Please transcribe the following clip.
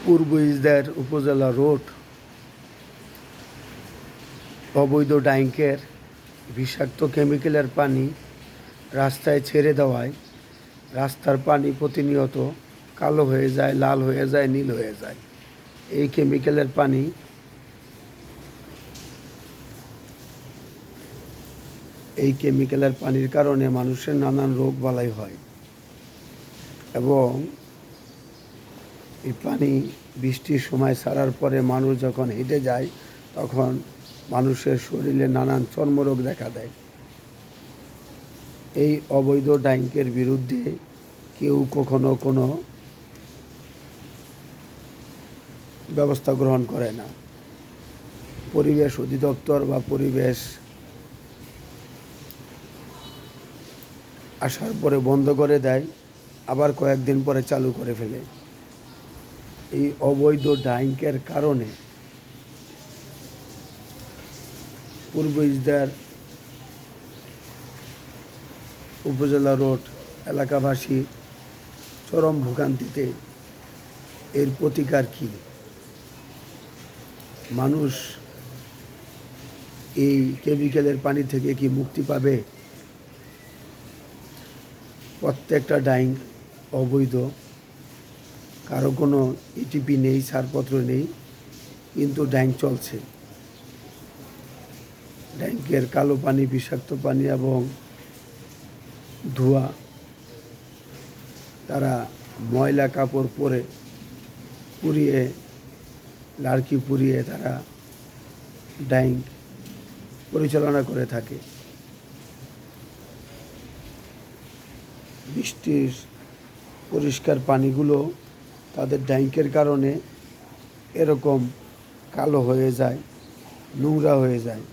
পূর্ব ইসদার উপজেলা রোড অবৈধ ট্যাঙ্কের বিষাক্ত কেমিক্যালের পানি রাস্তায় ছেড়ে দেওয়ায় রাস্তার পানি প্রতিনিয়ত কালো হয়ে যায়, লাল হয়ে যায়, নীল হয়ে যায়। এই কেমিক্যালের পানির কারণে মানুষের নানান রোগ বালাই হয় এবং এই পানি বৃষ্টির সময় ছাড়ার পরে মানুষ যখন হেঁটে যায় তখন মানুষের শরীরে নানান চর্মরোগ দেখা দেয়। এই অবৈধ ট্যাঙ্কের বিরুদ্ধে কেউ কখনো কোনো ব্যবস্থা গ্রহণ করে না। পরিবেশ অধিদপ্তর বা পরিবেশ আসার পরে বন্ধ করে দেয়, আবার কয়েকদিন পরে চালু করে ফেলে। এই অবৈধ ট্যাঙ্কের কারণে পূর্ব ইসদার উপজেলা রোড এলাকাবাসী চরম ভোগান্তিতে। এর প্রতিকার কি? মানুষ এই কেমিক্যালের পানি থেকে কি মুক্তি পাবে? প্রত্যেকটা ট্যাঙ্ক অবৈধ, কারো কোনো ইটিপি নেই, ছাড়পত্র নেই, কিন্তু ট্যাঙ্ক চলছে। ট্যাঙ্কের কালো পানি, বিষাক্ত পানি এবং ধোঁয়া, তারা ময়লা কাপড় পরে পুড়িয়ে, লার্কি পুড়িয়ে তারা ট্যাঙ্ক পরিচালনা করে থাকে। বৃষ্টির পরিষ্কার পানিগুলো তাদের ট্যাঙ্কের কারণে এরকম কালো হয়ে যায়, নোংরা হয়ে যায়।